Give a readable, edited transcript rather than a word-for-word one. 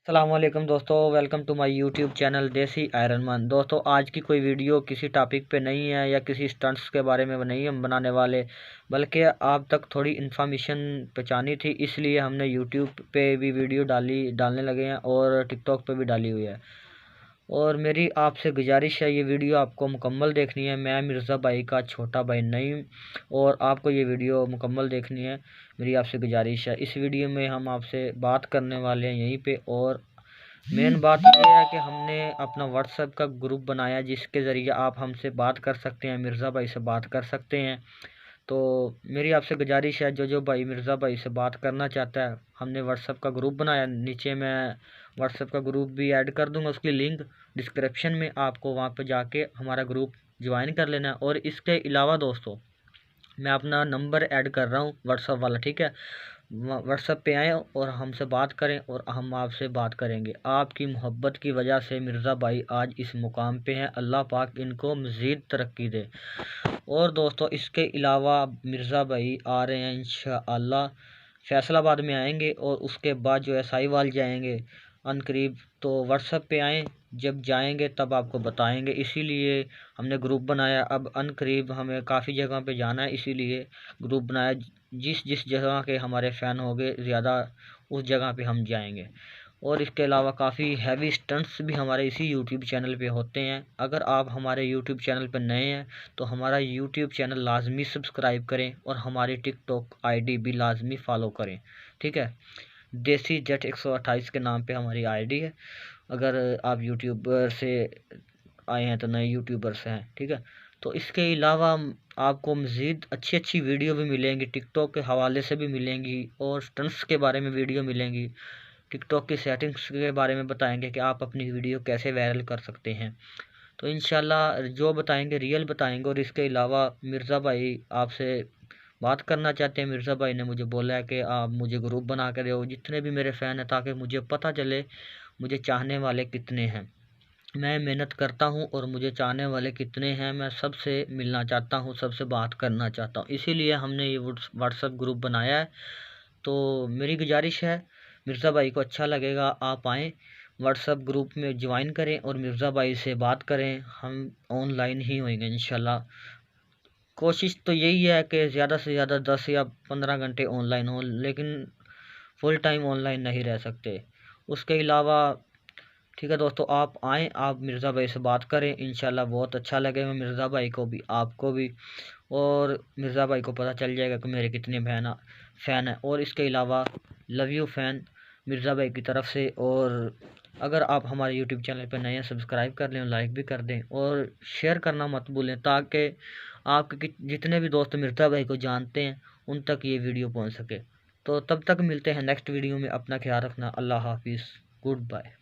अस्सलामुअलैकुम दोस्तों, welcome to my YouTube channel Desi Iron Man. दोस्तों, आज की कोई वीडियो किसी टॉपिक पे नहीं है या किसी स्टंट्स के बारे में नहीं हम बनाने वाले, बल्कि आप तक थोड़ी इन्फॉर्मेशन पहुंचानी थी, इसलिए हमने यूट्यूब पे भी वीडियो डालने लगे हैं और टिकटॉक पे भी डाली हुई है। और मेरी आपसे गुजारिश है, ये वीडियो आपको मुकम्मल देखनी है। मैं मिर्ज़ा भाई का छोटा भाई नहीं, और आपको ये वीडियो मुकम्मल देखनी है। मेरी आपसे गुजारिश है। इस वीडियो में हम आपसे बात करने वाले हैं यहीं पे, और मेन बात ये है कि हमने अपना व्हाट्सएप का ग्रुप बनाया जिसके ज़रिए आप हमसे बात कर सकते हैं, मिर्ज़ा भाई से बात कर सकते हैं। तो मेरी आपसे गुजारिश है, जो भाई मिर्ज़ा भाई से बात करना चाहता है, हमने व्हाट्सएप का ग्रुप बनाया। नीचे मैं व्हाट्सएप का ग्रुप भी ऐड कर दूंगा, उसकी लिंक डिस्क्रिप्शन में, आपको वहां पर जाके हमारा ग्रुप ज्वाइन कर लेना है। और इसके अलावा दोस्तों, मैं अपना नंबर ऐड कर रहा हूँ व्हाट्सएप वाला, ठीक है। व्हाट्सएप पे आएँ और हमसे बात करें, और हम आपसे बात करेंगे। आपकी मोहब्बत की वजह से मिर्ज़ा भाई आज इस मुकाम पे हैं। अल्लाह पाक इनको मज़ीद तरक्की दे। और दोस्तों, इसके अलावा मिर्ज़ा भाई आ रहे हैं इंशाअल्लाह, फैसलाबाद में आएंगे, और उसके बाद जो है साहिवाल जाएंगे अनकरीब। तो व्हाट्सएप पे आएँ, जब जाएंगे तब आपको बताएंगे। इसीलिए हमने ग्रुप बनाया। अब अनकरीब हमें काफ़ी जगह पे जाना है, इसीलिए ग्रुप बनाया। जिस जिस जगह के हमारे फ़ैन होंगे ज़्यादा, उस जगह पे हम जाएंगे। और इसके अलावा काफ़ी हैवी स्टंट्स भी हमारे इसी यूट्यूब चैनल पे होते हैं। अगर आप हमारे यूट्यूब चैनल पर नए हैं तो हमारा यूट्यूब चैनल लाजमी सब्सक्राइब करें, और हमारी टिकटॉक आईडी भी लाजमी फ़ॉलो करें, ठीक है। देसी जेट 128 के नाम पे हमारी आईडी है। अगर आप यूट्यूबर से आए हैं तो नए यूट्यूबर से हैं, ठीक है। तो इसके अलावा आपको मज़ीद अच्छी अच्छी वीडियो भी मिलेंगी, टिकटॉक के हवाले से भी मिलेंगी, और स्टंट्स के बारे में वीडियो मिलेंगी। टिकटॉक की सेटिंग्स के बारे में बताएंगे कि आप अपनी वीडियो कैसे वायरल कर सकते हैं। तो इंशाल्लाह जो बताएंगे रियल बताएंगे। और इसके अलावा मिर्ज़ा भाई आपसे बात करना चाहते हैं। मिर्ज़ा भाई ने मुझे बोला है कि आप मुझे ग्रुप बना कर दो जितने भी मेरे फ़ैन हैं, ताकि मुझे पता चले मुझे चाहने वाले कितने हैं। मैं मेहनत करता हूँ और मुझे चाहने वाले कितने हैं, मैं सबसे मिलना चाहता हूँ, सबसे बात करना चाहता हूँ। इसीलिए हमने ये व्हाट्सएप ग्रुप बनाया है। तो मेरी गुजारिश है, मिर्ज़ा भाई को अच्छा लगेगा, आप आएँ व्हाट्सएप ग्रुप में ज्वाइन करें और मिर्ज़ा भाई से बात करें। हम ऑनलाइन ही होंगे इंशाल्लाह। कोशिश तो यही है कि ज़्यादा से ज़्यादा 10 या 15 घंटे ऑनलाइन हो, लेकिन फुल टाइम ऑनलाइन नहीं रह सकते। उसके अलावा ठीक है दोस्तों, आप आएँ, आप मिर्ज़ा भाई से बात करें, इंशाल्लाह बहुत अच्छा लगेगा मिर्ज़ा भाई को भी, आपको भी। और मिर्ज़ा भाई को पता चल जाएगा कि मेरे कितने फ़ैन हैं। और इसके अलावा लव यू फ़ैन मिर्ज़ा भाई की तरफ से। और अगर आप हमारे यूट्यूब चैनल पर नए हैं, सब्सक्राइब कर लें, लाइक भी कर दें, और शेयर करना मत भूलें, ताकि आपके जितने भी दोस्त मिर्ज़ा भाई को जानते हैं उन तक ये वीडियो पहुंच सके। तो तब तक मिलते हैं नेक्स्ट वीडियो में। अपना ख्याल रखना। अल्लाह हाफिज़। Good bye.